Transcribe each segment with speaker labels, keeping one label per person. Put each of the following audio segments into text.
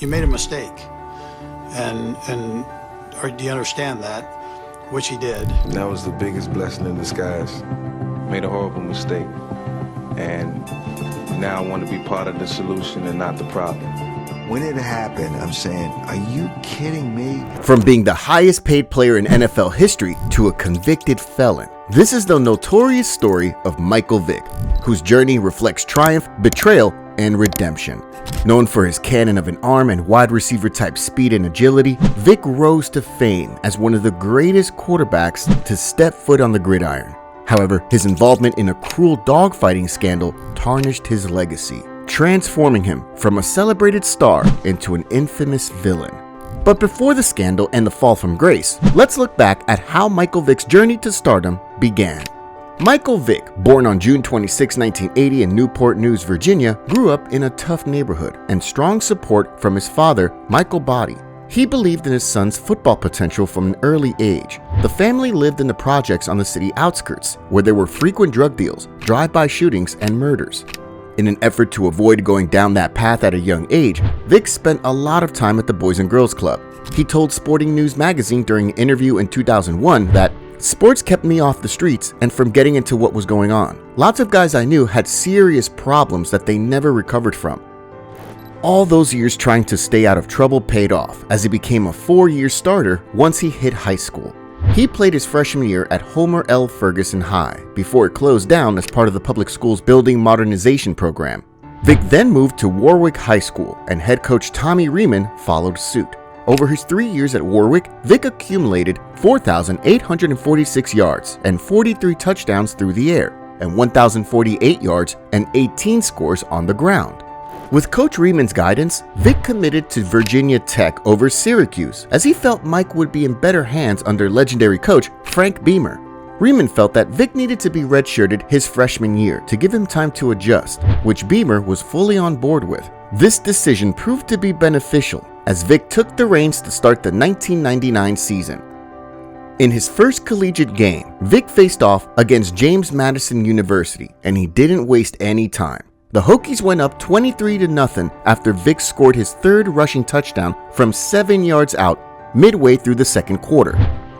Speaker 1: You made a mistake, and or do you understand that? Which he did.
Speaker 2: That was the biggest blessing in disguise. Made a horrible mistake, and now I want to be part of the solution and not the problem.
Speaker 3: When it happened, I'm saying, are you kidding me?
Speaker 4: From being the highest paid player in NFL history to a convicted felon, this is the notorious story of Michael Vick, whose journey reflects triumph, betrayal, and redemption. Known for his cannon of an arm and wide receiver type speed and agility, Vick rose to fame as one of the greatest quarterbacks to step foot on the gridiron. However, his involvement in a cruel dogfighting scandal tarnished his legacy, transforming him from a celebrated star into an infamous villain. But before the scandal and the fall from grace, let's look back at how Michael Vick's journey to stardom began. Michael Vick, born on June 26, 1980 in Newport News, Virginia, grew up in a tough neighborhood and strong support from his father, Michael Boddie. He believed in his son's football potential from an early age. The family lived in the projects on the city outskirts, where there were frequent drug deals, drive-by shootings, and murders. In an effort to avoid going down that path at a young age, Vick spent a lot of time at the Boys and Girls Club. He told Sporting News magazine during an interview in 2001 that sports kept me off the streets and from getting into what was going on. Lots of guys I knew had serious problems that they never recovered from. All those years trying to stay out of trouble paid off as he became a 4-year starter once he hit high school. He played his freshman year at Homer L. Ferguson High before it closed down as part of the public school's building modernization program. Vick then moved to Warwick High School and head coach Tommy Riemann followed suit. Over his 3 years at Warwick, Vick accumulated 4,846 yards and 43 touchdowns through the air, and 1,048 yards and 18 scores on the ground. With Coach Riemann's guidance, Vick committed to Virginia Tech over Syracuse, as he felt Mike would be in better hands under legendary coach Frank Beamer. Riemann felt that Vick needed to be redshirted his freshman year to give him time to adjust, which Beamer was fully on board with. This decision proved to be beneficial, as Vick took the reins to start the 1999 season. In his first collegiate game, Vick faced off against James Madison University, and he didn't waste any time. The Hokies went up 23-0 after Vick scored his third rushing touchdown from 7 yards out midway through the second quarter.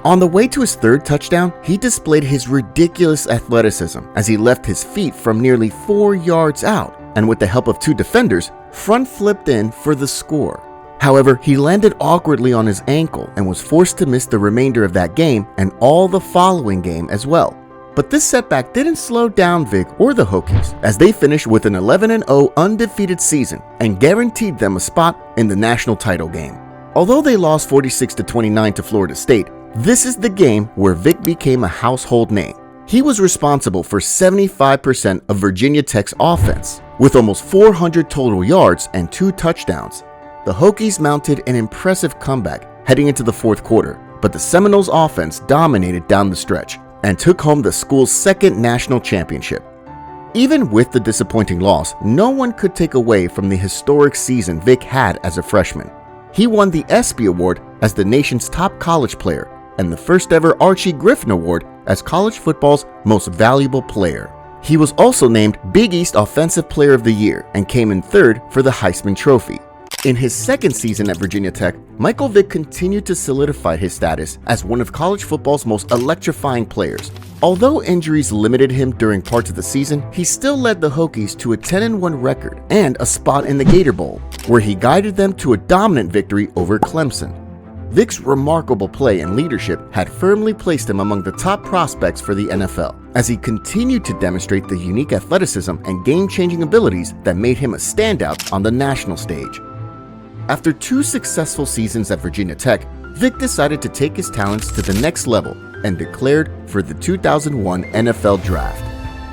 Speaker 4: On the way to his third touchdown, he displayed his ridiculous athleticism as he left his feet from nearly 4 yards out, and with the help of 2 defenders, front flipped in for the score. However, he landed awkwardly on his ankle and was forced to miss the remainder of that game and all the following game as well. But this setback didn't slow down Vick or the Hokies, as they finished with an 11-0 undefeated season and guaranteed them a spot in the national title game. Although they lost 46-29 to Florida State, this is the game where Vick became a household name. He was responsible for 75% of Virginia Tech's offense, with almost 400 total yards and 2 touchdowns. The Hokies mounted an impressive comeback heading into the fourth quarter, but the Seminoles' offense dominated down the stretch and took home the school's second national championship. Even with the disappointing loss, no one could take away from the historic season Vick had as a freshman. He won the ESPY Award as the nation's top college player and the first ever Archie Griffin Award as college football's most valuable player. He was also named Big East Offensive Player of the Year and came in third for the Heisman Trophy. In his second season at Virginia Tech, Michael Vick continued to solidify his status as one of college football's most electrifying players. Although injuries limited him during parts of the season, he still led the Hokies to a 10-1 record and a spot in the Gator Bowl, where he guided them to a dominant victory over Clemson. Vick's remarkable play and leadership had firmly placed him among the top prospects for the NFL, as he continued to demonstrate the unique athleticism and game-changing abilities that made him a standout on the national stage. After 2 successful seasons at Virginia Tech, Vick decided to take his talents to the next level and declared for the 2001 NFL Draft.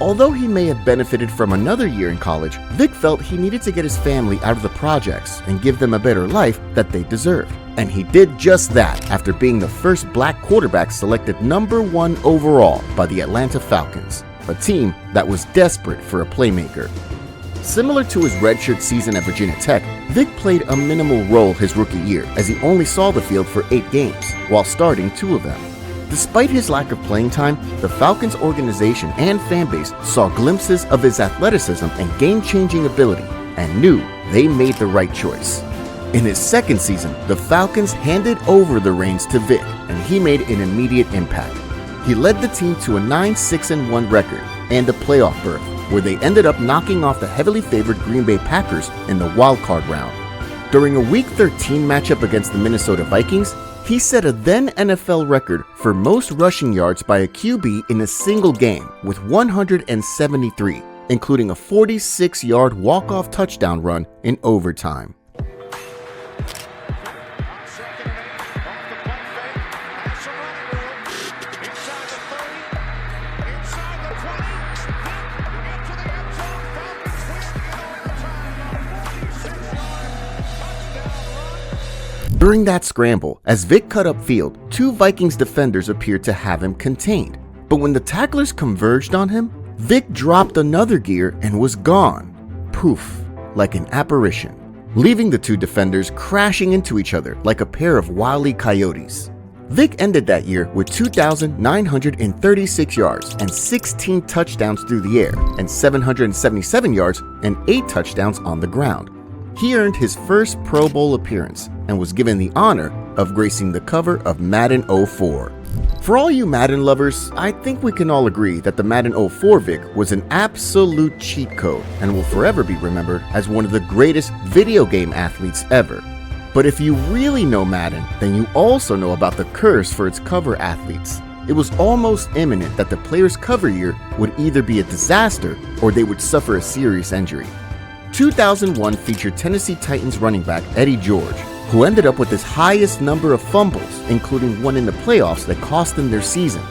Speaker 4: Although he may have benefited from another year in college, Vick felt he needed to get his family out of the projects and give them a better life that they deserved. And he did just that after being the first black quarterback selected #1 overall by the Atlanta Falcons, a team that was desperate for a playmaker. Similar to his redshirt season at Virginia Tech, Vick played a minimal role his rookie year as he only saw the field for 8 games, while starting 2 of them. Despite his lack of playing time, the Falcons organization and fanbase saw glimpses of his athleticism and game-changing ability and knew they made the right choice.
Speaker 3: In his second season, the Falcons handed over the reins to Vick, and he made an immediate impact. He led the team to a 9-6-1 record and a playoff berth, where they ended up knocking off the heavily favored Green Bay Packers in the wildcard round. During a Week 13 matchup against the Minnesota Vikings, he set a then NFL record for most rushing yards by a QB in a single game with 173, including a 46-yard walk-off touchdown run in overtime. During that scramble, as Vick cut upfield, two Vikings defenders appeared to have him contained. But when the tacklers converged on him, Vick dropped another gear and was gone. Poof, like an apparition, leaving the two defenders crashing into each other like a pair of wily coyotes. Vick ended that year with 2,936 yards and 16 touchdowns through the air and 777 yards and 8 touchdowns on the ground. He earned his first Pro Bowl appearance and was given the honor of gracing the cover of Madden 04. For all you Madden lovers, I think we can all agree that the Madden 04 Vick was an absolute cheat code and will forever be remembered as one of the greatest video game athletes ever. But if you really know Madden, then you also know about the curse for its cover athletes. It was almost imminent that the player's cover year would either be a disaster or they would suffer a serious injury. 2001 featured Tennessee Titans running back Eddie George, who ended up with his highest number of fumbles, including one in the playoffs that cost them their season.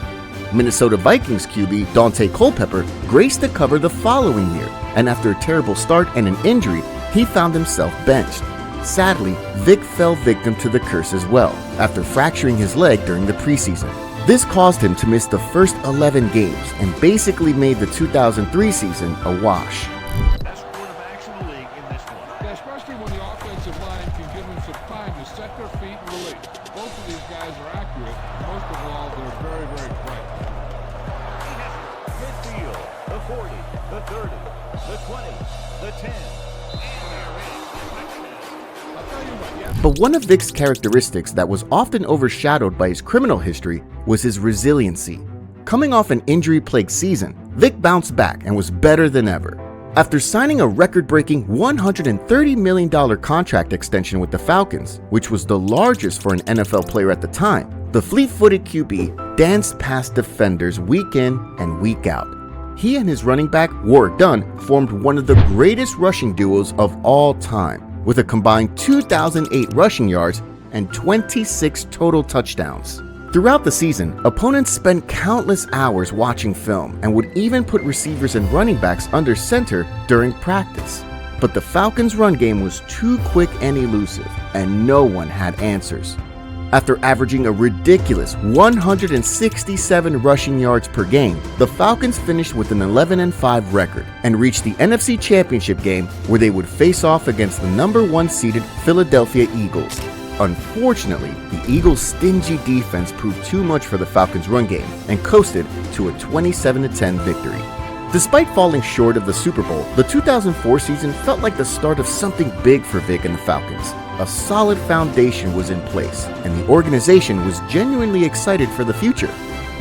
Speaker 3: Minnesota Vikings QB Dante Culpepper graced the cover the following year, and after a terrible start and an injury, he found himself benched. Sadly, Vick fell victim to the curse as well, after fracturing his leg during the preseason. This caused him to miss the first 11 games and basically made the 2003 season a wash.
Speaker 5: Especially when the offensive line can give them some time to set their feet and release. Both of these guys are accurate. Most of all, they're very, very quick.
Speaker 6: Midfield, the 40, the 30, the 20, the 10,
Speaker 3: But one of Vick's characteristics that was often overshadowed by his criminal history was his resiliency. Coming off an injury-plagued season, Vick bounced back and was better than ever. After signing a record-breaking $130 million contract extension with the Falcons, which was the largest for an NFL player at the time, the fleet-footed QB danced past defenders week in and week out. He and his running back, Warrick Dunn, formed one of the greatest rushing duos of all time, with a combined 2,008 rushing yards and 26 total touchdowns. Throughout the season, opponents spent countless hours watching film and would even put receivers and running backs under center during practice. But the Falcons' run game was too quick and elusive, and no one had answers. After averaging a ridiculous 167 rushing yards per game, the Falcons finished with an 11-5 record and reached the NFC Championship game, where they would face off against the #1 seeded Philadelphia Eagles. Unfortunately, the Eagles' stingy defense proved too much for the Falcons' run game and coasted to a 27-10 victory. Despite falling short of the Super Bowl, the 2004 season felt like the start of something big for Vick and the Falcons. A solid foundation was in place, and the organization was genuinely excited for the future.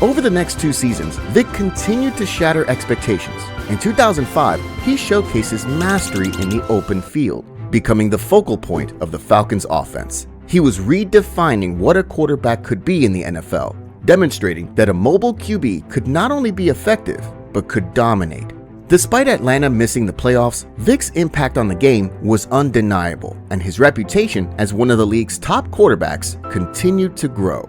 Speaker 3: Over the next 2 seasons, Vick continued to shatter expectations. In 2005, he showcased his mastery in the open field, becoming the focal point of the Falcons' offense. He was redefining what a quarterback could be in the NFL, demonstrating that a mobile QB could not only be effective, but could dominate. Despite Atlanta missing the playoffs, Vick's impact on the game was undeniable, and his reputation as one of the league's top quarterbacks continued to grow.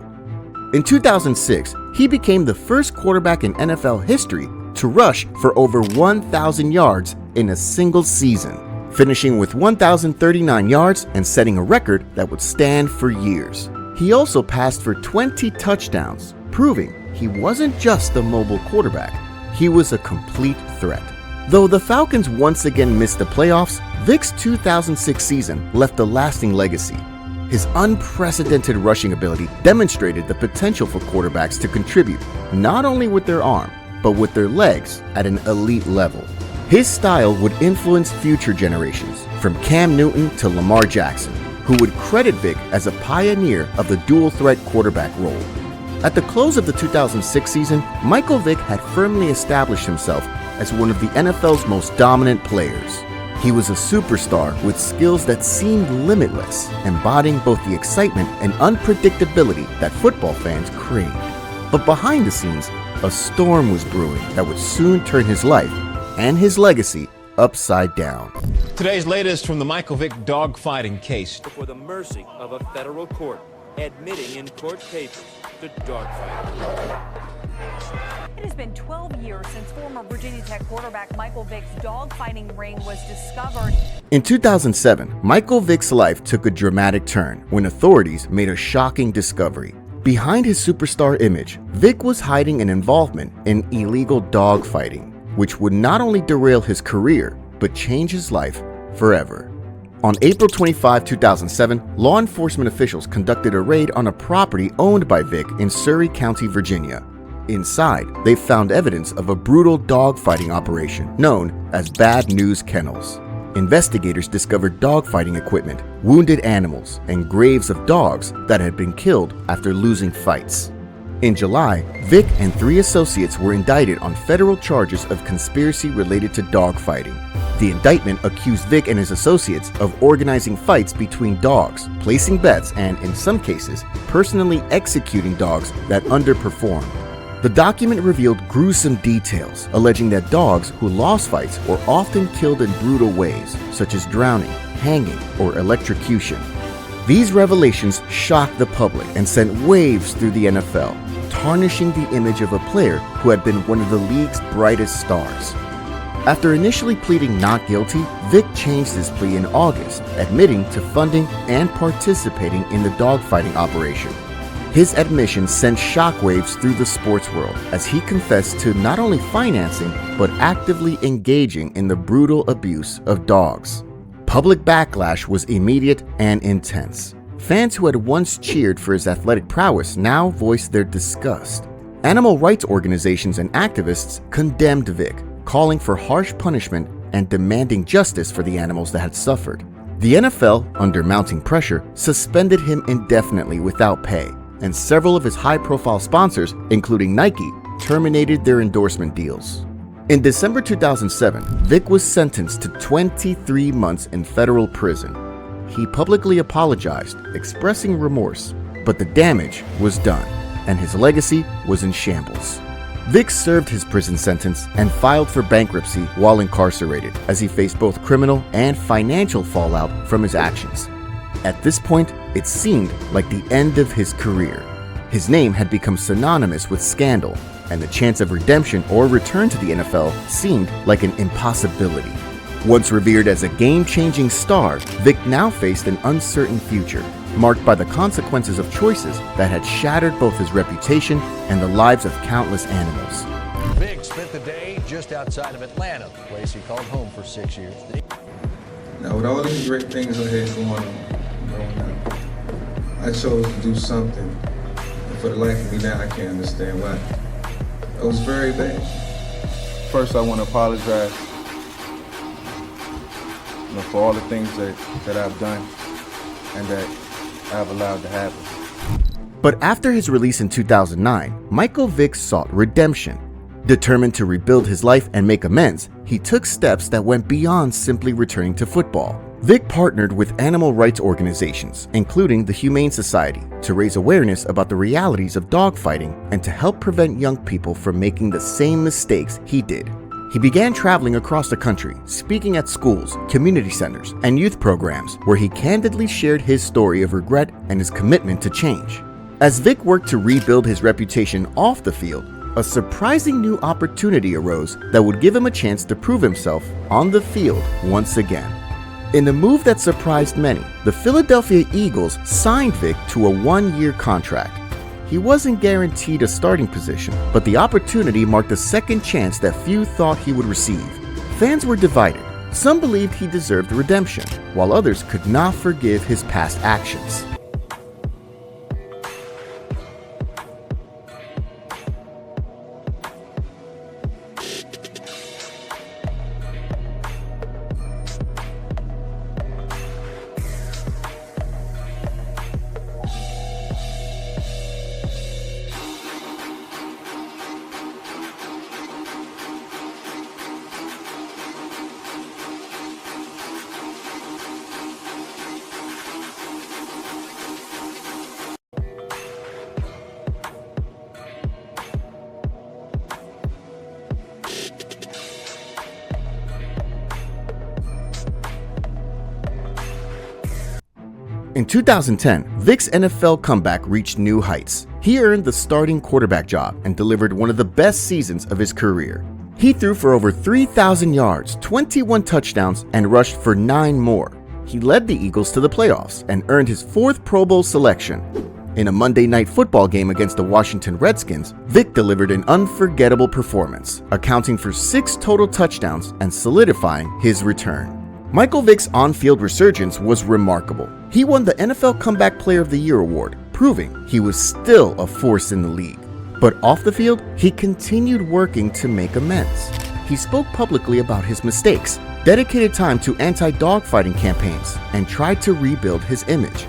Speaker 3: In 2006, he became the first quarterback in NFL history to rush for over 1,000 yards in a single season, finishing with 1,039 yards and setting a record that would stand for years. He also passed for 20 touchdowns, proving he wasn't just a mobile quarterback, he was a complete threat. Though the Falcons once again missed the playoffs, Vick's 2006 season left a lasting legacy. His unprecedented rushing ability demonstrated the potential for quarterbacks to contribute not only with their arm, but with their legs at an elite level. His style would influence future generations, from Cam Newton to Lamar Jackson. who would credit Vick as a pioneer of the dual-threat quarterback role. At the close of the 2006 season, Michael Vick had firmly established himself as one of the NFL's most dominant players. He was a superstar with skills that seemed limitless, embodying both the excitement and unpredictability that football fans craved. But behind the scenes, a storm was brewing that would soon turn his life and his legacy upside down.
Speaker 7: Today's latest from the Michael Vick dogfighting case.
Speaker 6: Before the mercy of a federal court, admitting in court papers to dogfighting.
Speaker 8: It has been 12 years since former Virginia Tech quarterback Michael Vick's dogfighting ring was discovered.
Speaker 3: In 2007, Michael Vick's life took a dramatic turn when authorities made a shocking discovery. Behind his superstar image, Vick was hiding an involvement in illegal dogfighting, which would not only derail his career, but change his life forever. On April 25, 2007, law enforcement officials conducted a raid on a property owned by Vick in Surry County, Virginia. Inside, they found evidence of a brutal dogfighting operation known as Bad News Kennels. Investigators discovered dogfighting equipment, wounded animals, and graves of dogs that had been killed after losing fights. In July, Vick and 3 associates were indicted on federal charges of conspiracy related to dogfighting. The indictment accused Vick and his associates of organizing fights between dogs, placing bets, and, in some cases, personally executing dogs that underperformed. The document revealed gruesome details, alleging that dogs who lost fights were often killed in brutal ways, such as drowning, hanging, or electrocution. These revelations shocked the public and sent waves through the NFL, tarnishing the image of a player who had been one of the league's brightest stars. After initially pleading not guilty, Vick changed his plea in August, admitting to funding and participating in the dogfighting operation. His admission sent shockwaves through the sports world as he confessed to not only financing, but actively engaging in the brutal abuse of dogs. Public backlash was immediate and intense. Fans who had once cheered for his athletic prowess now voiced their disgust. Animal rights organizations and activists condemned Vick, calling for harsh punishment and demanding justice for the animals that had suffered. The NFL, under mounting pressure, suspended him indefinitely without pay, and several of his high-profile sponsors, including Nike, terminated their endorsement deals. In December 2007, Vick was sentenced to 23 months in federal prison. He publicly apologized, expressing remorse, but the damage was done, and his legacy was in shambles. Vick served his prison sentence and filed for bankruptcy while incarcerated, as he faced both criminal and financial fallout from his actions. At this point, it seemed like the end of his career. His name had become synonymous with scandal, and the chance of redemption or return to the NFL seemed like an impossibility. Once revered as a game-changing star, Vick now faced an uncertain future, marked by the consequences of choices that had shattered both his reputation and the lives of countless animals.
Speaker 9: Vick spent the day just outside of Atlanta, the place he called home for 6 years.
Speaker 2: Now, with all these great things I had going on, I chose to do something, and for the life of me now, I can't understand why. It was very bad. First, I want to apologize, for all the things that I've done and that I've allowed to happen.
Speaker 3: But after his release in 2009, Michael Vick sought redemption. Determined to rebuild his life and make amends, he took steps that went beyond simply returning to football. Vick partnered with animal rights organizations, including the Humane Society, to raise awareness about the realities of dogfighting and to help prevent young people from making the same mistakes he did. He began traveling across the country, speaking at schools, community centers, and youth programs where he candidly shared his story of regret and his commitment to change. As Vick worked to rebuild his reputation off the field, a surprising new opportunity arose that would give him a chance to prove himself on the field once again. In a move that surprised many, the Philadelphia Eagles signed Vick to a 1-year contract. He wasn't guaranteed a starting position, but the opportunity marked a second chance that few thought he would receive. Fans were divided. Some believed he deserved redemption, while others could not forgive his past actions. In 2010, Vick's NFL comeback reached new heights. He earned the starting quarterback job and delivered one of the best seasons of his career. He threw for over 3,000 yards, 21 touchdowns, and rushed for 9 more. He led the Eagles to the playoffs and earned his 4th Pro Bowl selection. In a Monday Night Football game against the Washington Redskins, Vick delivered an unforgettable performance, accounting for 6 total touchdowns and solidifying his return. Michael Vick's on-field resurgence was remarkable. He won the NFL Comeback Player of the Year award, proving he was still a force in the league. But off the field, he continued working to make amends. He spoke publicly about his mistakes, dedicated time to anti-dogfighting campaigns, and tried to rebuild his image.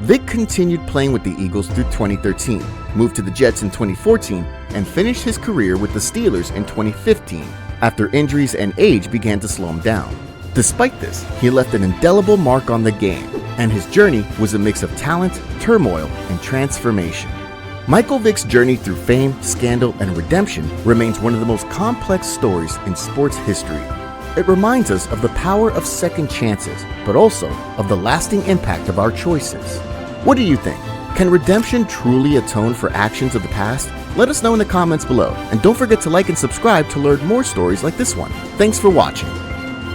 Speaker 3: Vick continued playing with the Eagles through 2013, moved to the Jets in 2014, and finished his career with the Steelers in 2015, after injuries and age began to slow him down. Despite this, he left an indelible mark on the game, and his journey was a mix of talent, turmoil, and transformation. Michael Vick's journey through fame, scandal, and redemption remains one of the most complex stories in sports history. It reminds us of the power of second chances, but also of the lasting impact of our choices. What do you think? Can redemption truly atone for actions of the past? Let us know in the comments below, and don't forget to like and subscribe to learn more stories like this one. Thanks for watching.